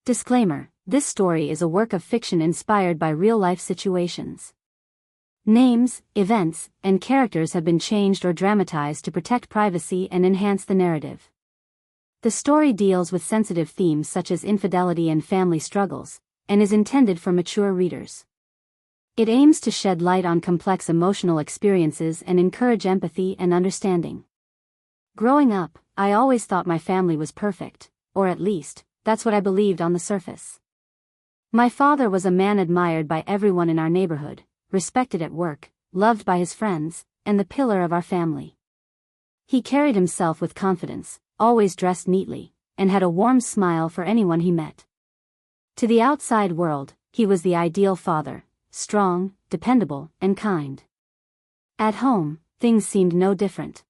Disclaimer: this story is a work of fiction inspired by real-life situations. Names, events, and characters have been changed or dramatized to protect privacy and enhance the narrative. The story deals with sensitive themes such as infidelity and family struggles, and is intended for mature readers. It aims to shed light on complex emotional experiences and encourage empathy and understanding. Growing up, I always thought my family was perfect, or at least, that's what I believed on the surface. My father was a man admired by everyone in our neighborhood, respected at work, loved by his friends, and the pillar of our family. He carried himself with confidence, always dressed neatly, and had a warm smile for anyone he met. To the outside world, he was the ideal father, strong, dependable, and kind. At home, things seemed no different.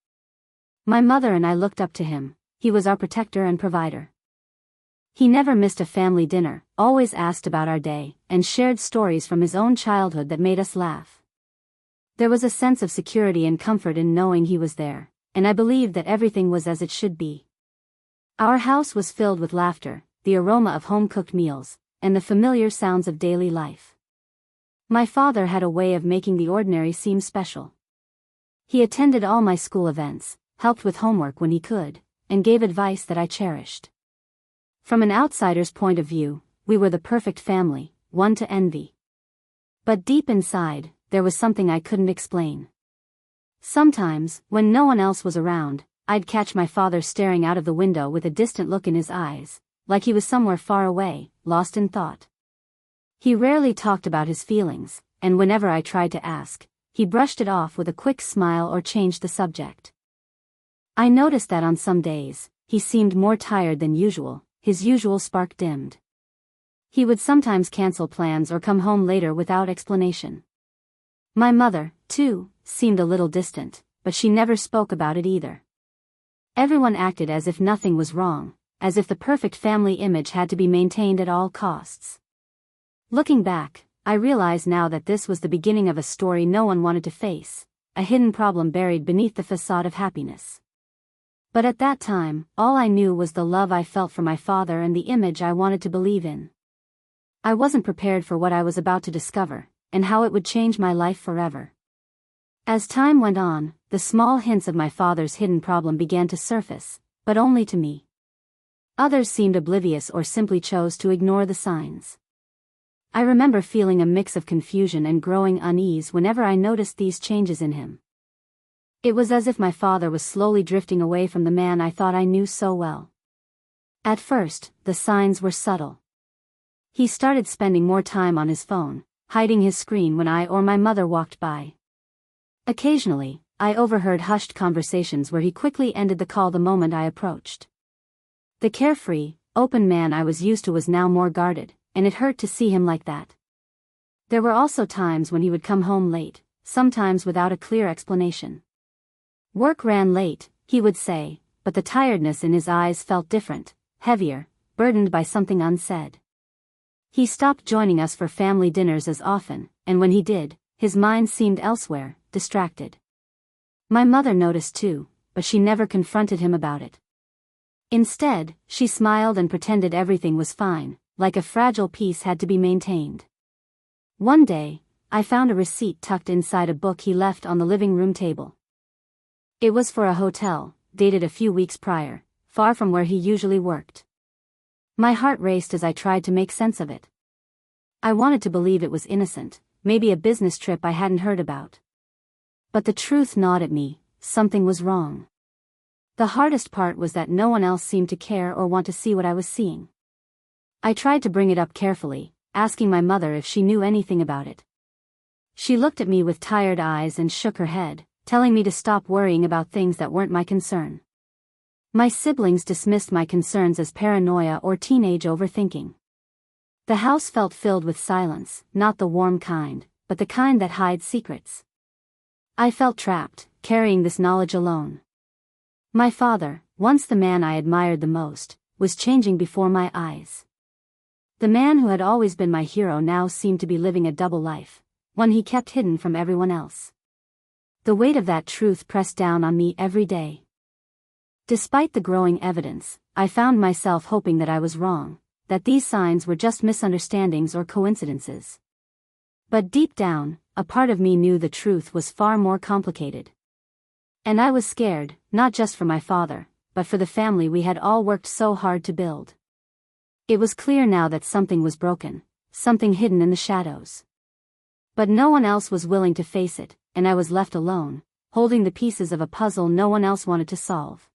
My mother and I looked up to him. He was our protector and provider. He never missed a family dinner, always asked about our day, and shared stories from his own childhood that made us laugh. There was a sense of security and comfort in knowing he was there, and I believed that everything was as it should be. Our house was filled with laughter, the aroma of home-cooked meals, and the familiar sounds of daily life. My father had a way of making the ordinary seem special. He attended all my school events, helped with homework when he could, and gave advice that I cherished. From an outsider's point of view, we were the perfect family, one to envy. But deep inside, there was something I couldn't explain. Sometimes, when no one else was around, I'd catch my father staring out of the window with a distant look in his eyes, like he was somewhere far away, lost in thought. He rarely talked about his feelings, and whenever I tried to ask, he brushed it off with a quick smile or changed the subject. I noticed that on some days, he seemed more tired than usual. His usual spark dimmed. He would sometimes cancel plans or come home later without explanation. My mother, too, seemed a little distant, but she never spoke about it either. Everyone acted as if nothing was wrong, as if the perfect family image had to be maintained at all costs. Looking back, I realize now that this was the beginning of a story no one wanted to face, a hidden problem buried beneath the facade of happiness. But at that time, all I knew was the love I felt for my father and the image I wanted to believe in. I wasn't prepared for what I was about to discover, and how it would change my life forever. As time went on, the small hints of my father's hidden problem began to surface, but only to me. Others seemed oblivious or simply chose to ignore the signs. I remember feeling a mix of confusion and growing unease whenever I noticed these changes in him. It was as if my father was slowly drifting away from the man I thought I knew so well. At first, the signs were subtle. He started spending more time on his phone, hiding his screen when I or my mother walked by. Occasionally, I overheard hushed conversations where he quickly ended the call the moment I approached. The carefree, open man I was used to was now more guarded, and it hurt to see him like that. There were also times when he would come home late, sometimes without a clear explanation. Work ran late, he would say, but the tiredness in his eyes felt different, heavier, burdened by something unsaid. He stopped joining us for family dinners as often, and when he did, his mind seemed elsewhere, distracted. My mother noticed too, but she never confronted him about it. Instead, she smiled and pretended everything was fine, like a fragile piece had to be maintained. One day, I found a receipt tucked inside a book he left on the living room table. It was for a hotel, dated a few weeks prior, far from where he usually worked. My heart raced as I tried to make sense of it. I wanted to believe it was innocent, maybe a business trip I hadn't heard about. But the truth gnawed at me, something was wrong. The hardest part was that no one else seemed to care or want to see what I was seeing. I tried to bring it up carefully, asking my mother if she knew anything about it. She looked at me with tired eyes and shook her head, telling me to stop worrying about things that weren't my concern. My siblings dismissed my concerns as paranoia or teenage overthinking. The house felt filled with silence, not the warm kind, but the kind that hides secrets. I felt trapped, carrying this knowledge alone. My father, once the man I admired the most, was changing before my eyes. The man who had always been my hero now seemed to be living a double life, one he kept hidden from everyone else. The weight of that truth pressed down on me every day. Despite the growing evidence, I found myself hoping that I was wrong, that these signs were just misunderstandings or coincidences. But deep down, a part of me knew the truth was far more complicated. And I was scared, not just for my father, but for the family we had all worked so hard to build. It was clear now that something was broken, something hidden in the shadows. But no one else was willing to face it, and I was left alone, holding the pieces of a puzzle no one else wanted to solve.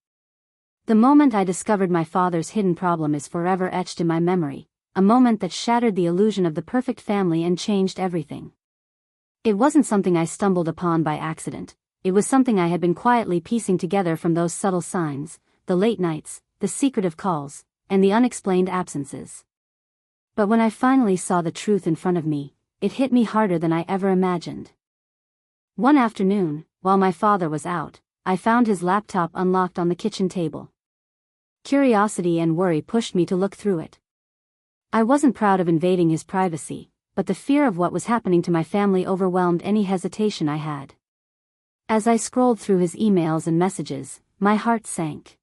The moment I discovered my father's hidden problem is forever etched in my memory, a moment that shattered the illusion of the perfect family and changed everything. It wasn't something I stumbled upon by accident, it was something I had been quietly piecing together from those subtle signs, the late nights, the secretive calls, and the unexplained absences. But when I finally saw the truth in front of me, it hit me harder than I ever imagined. One afternoon, while my father was out, I found his laptop unlocked on the kitchen table. Curiosity and worry pushed me to look through it. I wasn't proud of invading his privacy, but the fear of what was happening to my family overwhelmed any hesitation I had. As I scrolled through his emails and messages, my heart sank.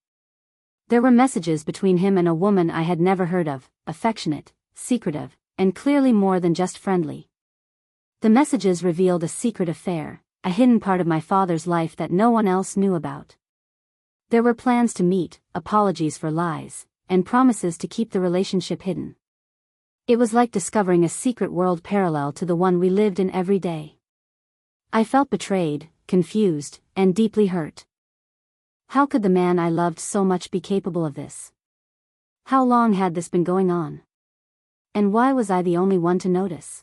There were messages between him and a woman I had never heard of, affectionate, secretive, and clearly more than just friendly. The messages revealed a secret affair, a hidden part of my father's life that no one else knew about. There were plans to meet, apologies for lies, and promises to keep the relationship hidden. It was like discovering a secret world parallel to the one we lived in every day. I felt betrayed, confused, and deeply hurt. How could the man I loved so much be capable of this? How long had this been going on? And why was I the only one to notice?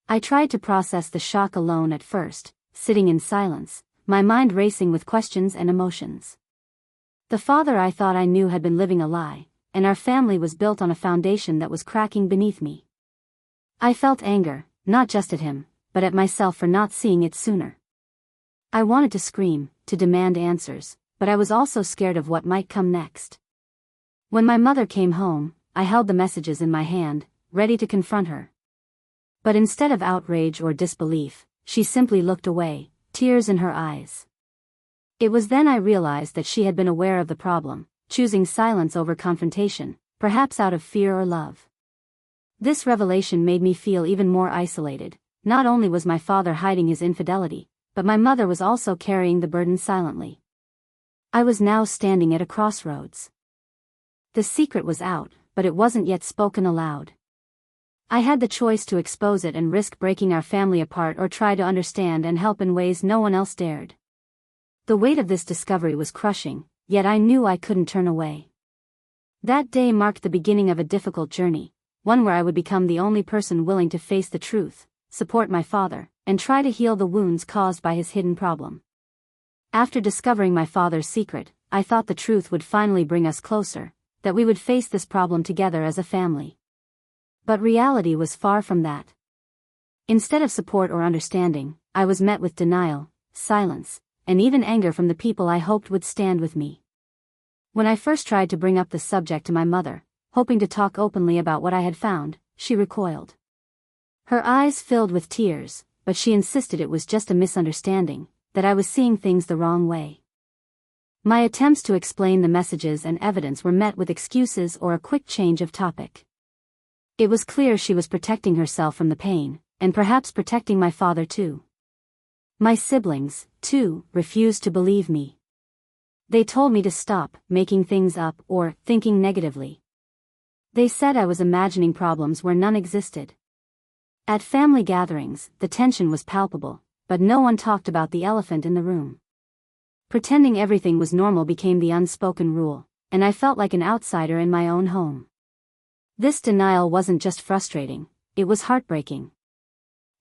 I tried to process the shock alone at first, sitting in silence, my mind racing with questions and emotions. The father I thought I knew had been living a lie, and our family was built on a foundation that was cracking beneath me. I felt anger, not just at him, but at myself for not seeing it sooner. I wanted to scream, to demand answers, but I was also scared of what might come next. When my mother came home, I held the messages in my hand, ready to confront her. But instead of outrage or disbelief, she simply looked away, tears in her eyes. It was then I realized that she had been aware of the problem, choosing silence over confrontation, perhaps out of fear or love. This revelation made me feel even more isolated. Not only was my father hiding his infidelity, but my mother was also carrying the burden silently. I was now standing at a crossroads. The secret was out, but it wasn't yet spoken aloud. I had the choice to expose it and risk breaking our family apart or try to understand and help in ways no one else dared. The weight of this discovery was crushing, yet I knew I couldn't turn away. That day marked the beginning of a difficult journey, one where I would become the only person willing to face the truth, support my father, and try to heal the wounds caused by his hidden problem. After discovering my father's secret, I thought the truth would finally bring us closer, that we would face this problem together as a family. But reality was far from that. Instead of support or understanding, I was met with denial, silence, and even anger from the people I hoped would stand with me. When I first tried to bring up the subject to my mother, hoping to talk openly about what I had found, she recoiled. Her eyes filled with tears, but she insisted it was just a misunderstanding, that I was seeing things the wrong way. My attempts to explain the messages and evidence were met with excuses or a quick change of topic. It was clear she was protecting herself from the pain, and perhaps protecting my father too. My siblings, too, refused to believe me. They told me to stop making things up or thinking negatively. They said I was imagining problems where none existed. At family gatherings, the tension was palpable, but no one talked about the elephant in the room. Pretending everything was normal became the unspoken rule, and I felt like an outsider in my own home. This denial wasn't just frustrating, it was heartbreaking.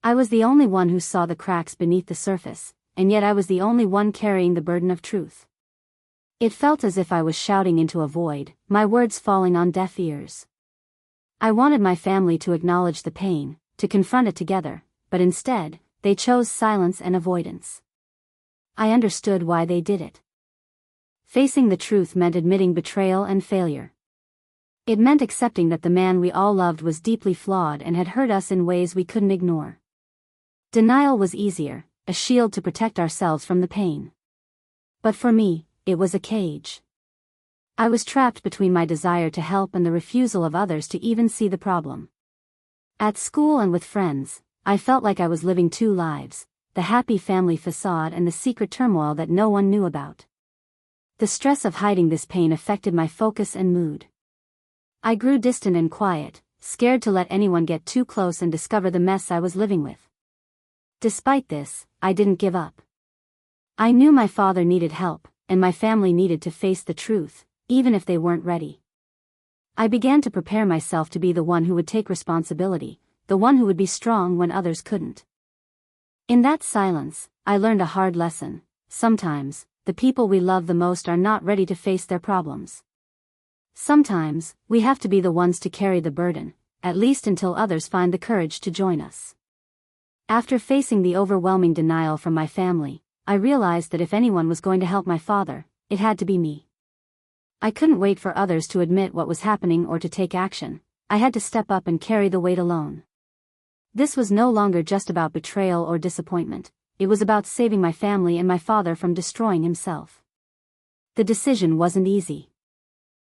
I was the only one who saw the cracks beneath the surface, and yet I was the only one carrying the burden of truth. It felt as if I was shouting into a void, my words falling on deaf ears. I wanted my family to acknowledge the pain, to confront it together, but instead, they chose silence and avoidance. I understood why they did it. Facing the truth meant admitting betrayal and failure. It meant accepting that the man we all loved was deeply flawed and had hurt us in ways we couldn't ignore. Denial was easier, a shield to protect ourselves from the pain. But for me, it was a cage. I was trapped between my desire to help and the refusal of others to even see the problem. At school and with friends, I felt like I was living two lives, the happy family facade and the secret turmoil that no one knew about. The stress of hiding this pain affected my focus and mood. I grew distant and quiet, scared to let anyone get too close and discover the mess I was living with. Despite this, I didn't give up. I knew my father needed help, and my family needed to face the truth, even if they weren't ready. I began to prepare myself to be the one who would take responsibility, the one who would be strong when others couldn't. In that silence, I learned a hard lesson. Sometimes, the people we love the most are not ready to face their problems. Sometimes, we have to be the ones to carry the burden, at least until others find the courage to join us. After facing the overwhelming denial from my family, I realized that if anyone was going to help my father, it had to be me. I couldn't wait for others to admit what was happening or to take action. I had to step up and carry the weight alone. This was no longer just about betrayal or disappointment. It was about saving my family and my father from destroying himself. The decision wasn't easy.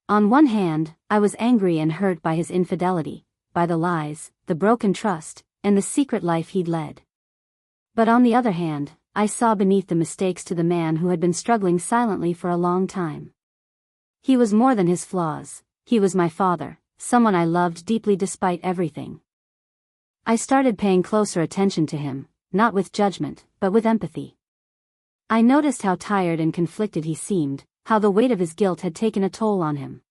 On one hand, I was angry and hurt by his infidelity, by the lies, the broken trust, and the secret life he'd led. But on the other hand, I saw beneath the mistakes to the man who had been struggling silently for a long time. He was more than his flaws. He was my father, someone I loved deeply despite everything. I started paying closer attention to him, not with judgment, but with empathy. I noticed how tired and conflicted he seemed, how the weight of his guilt had taken a toll on him.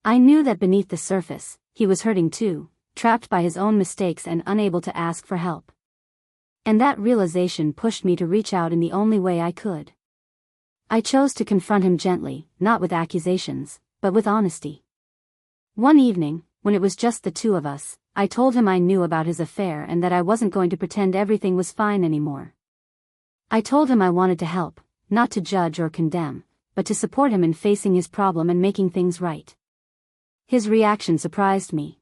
I knew that beneath the surface, he was hurting too, trapped by his own mistakes and unable to ask for help. And that realization pushed me to reach out in the only way I could. I chose to confront him gently, not with accusations, but with honesty. One evening, when it was just the two of us, I told him I knew about his affair and that I wasn't going to pretend everything was fine anymore. I told him I wanted to help, not to judge or condemn, but to support him in facing his problem and making things right. His reaction surprised me.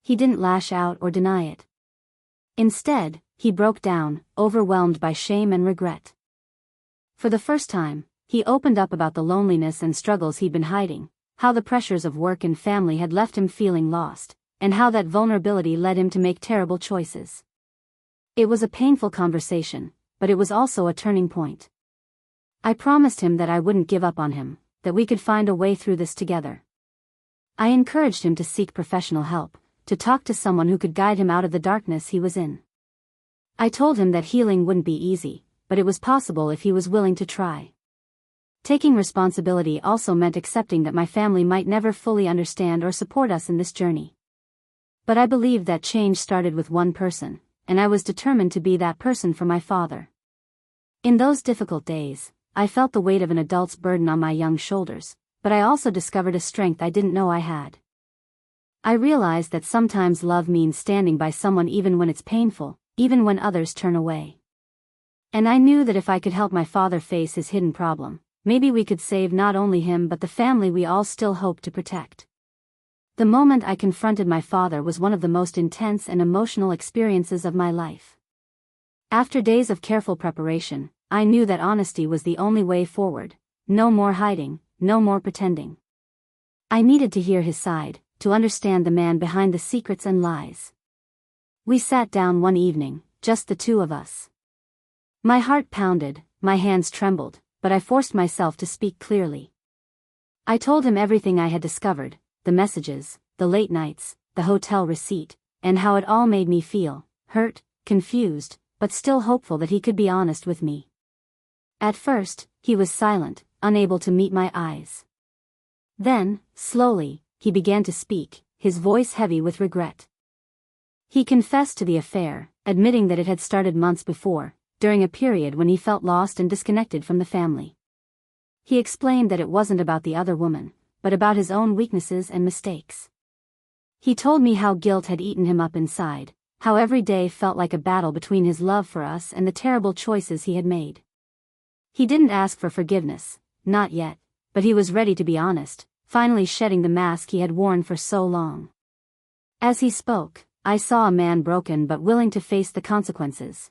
He didn't lash out or deny it. Instead, he broke down, overwhelmed by shame and regret. For the first time, he opened up about the loneliness and struggles he'd been hiding, how the pressures of work and family had left him feeling lost, and how that vulnerability led him to make terrible choices. It was a painful conversation, but it was also a turning point. I promised him that I wouldn't give up on him, that we could find a way through this together. I encouraged him to seek professional help, to talk to someone who could guide him out of the darkness he was in. I told him that healing wouldn't be easy, but it was possible if he was willing to try. Taking responsibility also meant accepting that my family might never fully understand or support us in this journey. But I believed that change started with one person, and I was determined to be that person for my father. In those difficult days, I felt the weight of an adult's burden on my young shoulders, but I also discovered a strength I didn't know I had. I realized that sometimes love means standing by someone even when it's painful, even when others turn away. And I knew that if I could help my father face his hidden problem, maybe we could save not only him but the family we all still hope to protect. The moment I confronted my father was one of the most intense and emotional experiences of my life. After days of careful preparation, I knew that honesty was the only way forward. No more hiding, no more pretending. I needed to hear his side, to understand the man behind the secrets and lies. We sat down one evening, just the two of us. My heart pounded, my hands trembled, but I forced myself to speak clearly. I told him everything I had discovered, the messages, the late nights, the hotel receipt, and how it all made me feel hurt, confused, but still hopeful that he could be honest with me. At first, he was silent, unable to meet my eyes. Then, slowly, he began to speak, his voice heavy with regret. He confessed to the affair, admitting that it had started months before, during a period when he felt lost and disconnected from the family. He explained that it wasn't about the other woman, but about his own weaknesses and mistakes. He told me how guilt had eaten him up inside, how every day felt like a battle between his love for us and the terrible choices he had made. He didn't ask for forgiveness, not yet, but he was ready to be honest, finally shedding the mask he had worn for so long. As he spoke, I saw a man broken but willing to face the consequences.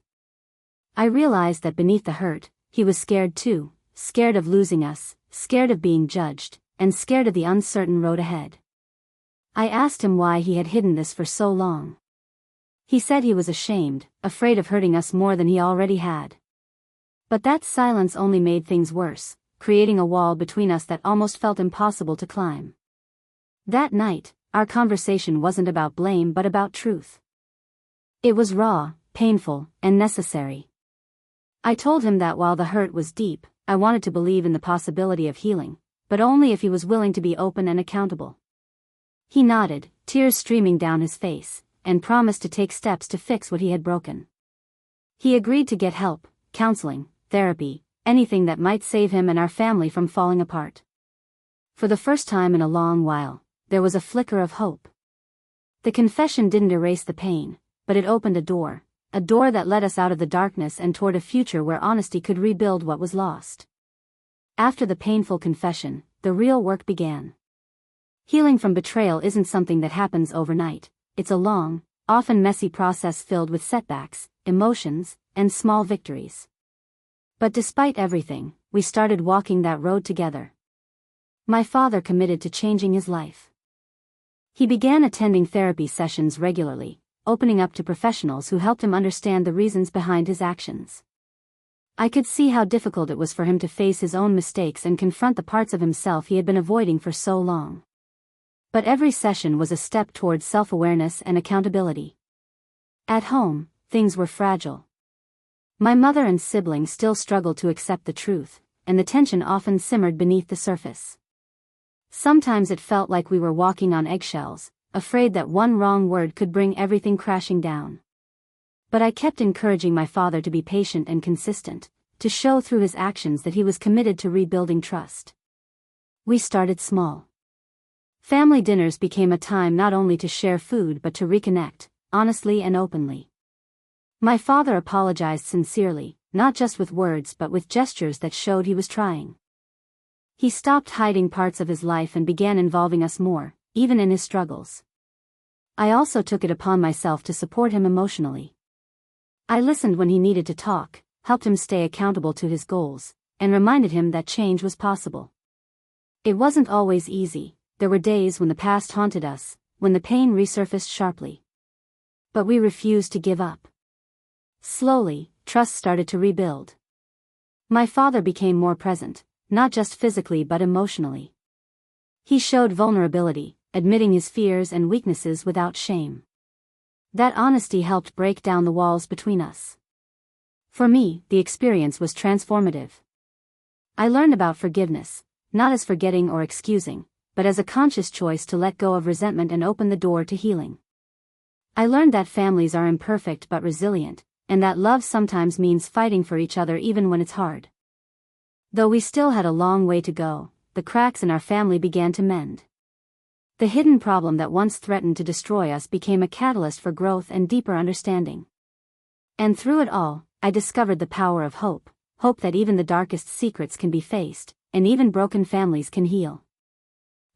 I realized that beneath the hurt, he was scared too, scared of losing us, scared of being judged, and scared of the uncertain road ahead. I asked him why he had hidden this for so long. He said he was ashamed, afraid of hurting us more than he already had. But that silence only made things worse, creating a wall between us that almost felt impossible to climb. That night, our conversation wasn't about blame but about truth. It was raw, painful, and necessary. I told him that while the hurt was deep, I wanted to believe in the possibility of healing, but only if he was willing to be open and accountable. He nodded, tears streaming down his face, and promised to take steps to fix what he had broken. He agreed to get help, counseling, therapy, anything that might save him and our family from falling apart. For the first time in a long while, there was a flicker of hope. The confession didn't erase the pain, but it opened a door that led us out of the darkness and toward a future where honesty could rebuild what was lost. After the painful confession, the real work began. Healing from betrayal isn't something that happens overnight. It's a long, often messy process filled with setbacks, emotions, and small victories. But despite everything, we started walking that road together. My father committed to changing his life. He began attending therapy sessions regularly, opening up to professionals who helped him understand the reasons behind his actions. I could see how difficult it was for him to face his own mistakes and confront the parts of himself he had been avoiding for so long. But every session was a step towards self-awareness and accountability. At home, things were fragile. My mother and siblings still struggled to accept the truth, and the tension often simmered beneath the surface. Sometimes it felt like we were walking on eggshells, afraid that one wrong word could bring everything crashing down. But I kept encouraging my father to be patient and consistent, to show through his actions that he was committed to rebuilding trust. We started small. Family dinners became a time not only to share food but to reconnect, honestly and openly. My father apologized sincerely, not just with words but with gestures that showed he was trying. He stopped hiding parts of his life and began involving us more, even in his struggles. I also took it upon myself to support him emotionally. I listened when he needed to talk, helped him stay accountable to his goals, and reminded him that change was possible. It wasn't always easy. There were days when the past haunted us, when the pain resurfaced sharply. But we refused to give up. Slowly, trust started to rebuild. My father became more present, not just physically but emotionally. He showed vulnerability, admitting his fears and weaknesses without shame. That honesty helped break down the walls between us. For me, the experience was transformative. I learned about forgiveness, not as forgetting or excusing, but as a conscious choice to let go of resentment and open the door to healing. I learned that families are imperfect but resilient, and that love sometimes means fighting for each other even when it's hard. Though we still had a long way to go, the cracks in our family began to mend. The hidden problem that once threatened to destroy us became a catalyst for growth and deeper understanding. And through it all, I discovered the power of hope, hope that even the darkest secrets can be faced, and even broken families can heal.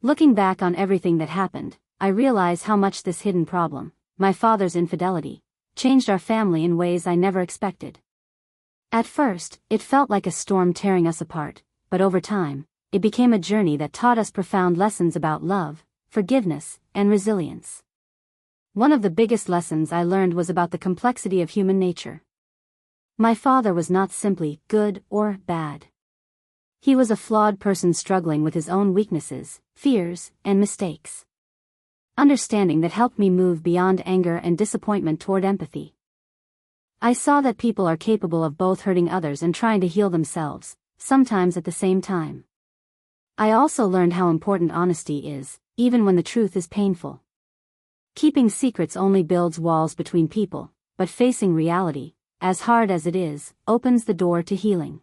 Looking back on everything that happened, I realize how much this hidden problem, my father's infidelity, changed our family in ways I never expected. At first, it felt like a storm tearing us apart, but over time, it became a journey that taught us profound lessons about love, forgiveness, and resilience. One of the biggest lessons I learned was about the complexity of human nature. My father was not simply good or bad. He was a flawed person struggling with his own weaknesses, fears, and mistakes. Understanding that helped me move beyond anger and disappointment toward empathy. I saw that people are capable of both hurting others and trying to heal themselves, sometimes at the same time. I also learned how important honesty is, even when the truth is painful. Keeping secrets only builds walls between people, but facing reality, as hard as it is, opens the door to healing.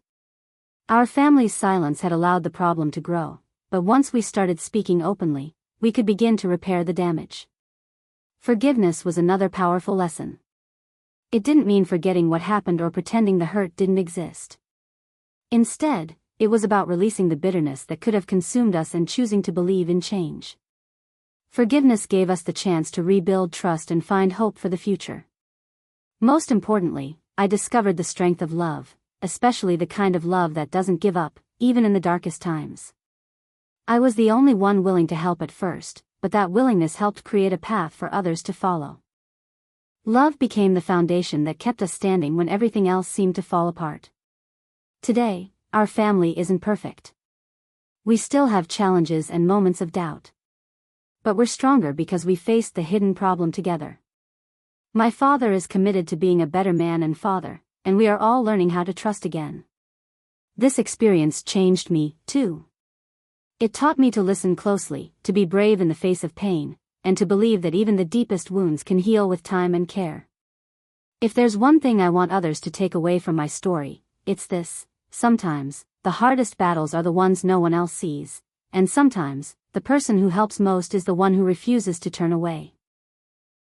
Our family's silence had allowed the problem to grow, but once we started speaking openly, we could begin to repair the damage. Forgiveness was another powerful lesson. It didn't mean forgetting what happened or pretending the hurt didn't exist. Instead, it was about releasing the bitterness that could have consumed us and choosing to believe in change. Forgiveness gave us the chance to rebuild trust and find hope for the future. Most importantly, I discovered the strength of love, especially the kind of love that doesn't give up, even in the darkest times. I was the only one willing to help at first, but that willingness helped create a path for others to follow. Love became the foundation that kept us standing when everything else seemed to fall apart. Today, our family isn't perfect. We still have challenges and moments of doubt. But we're stronger because we faced the hidden problem together. My father is committed to being a better man and father, and we are all learning how to trust again. This experience changed me, too. It taught me to listen closely, to be brave in the face of pain, and to believe that even the deepest wounds can heal with time and care. If there's one thing I want others to take away from my story, it's this: sometimes, the hardest battles are the ones no one else sees, and sometimes, the person who helps most is the one who refuses to turn away.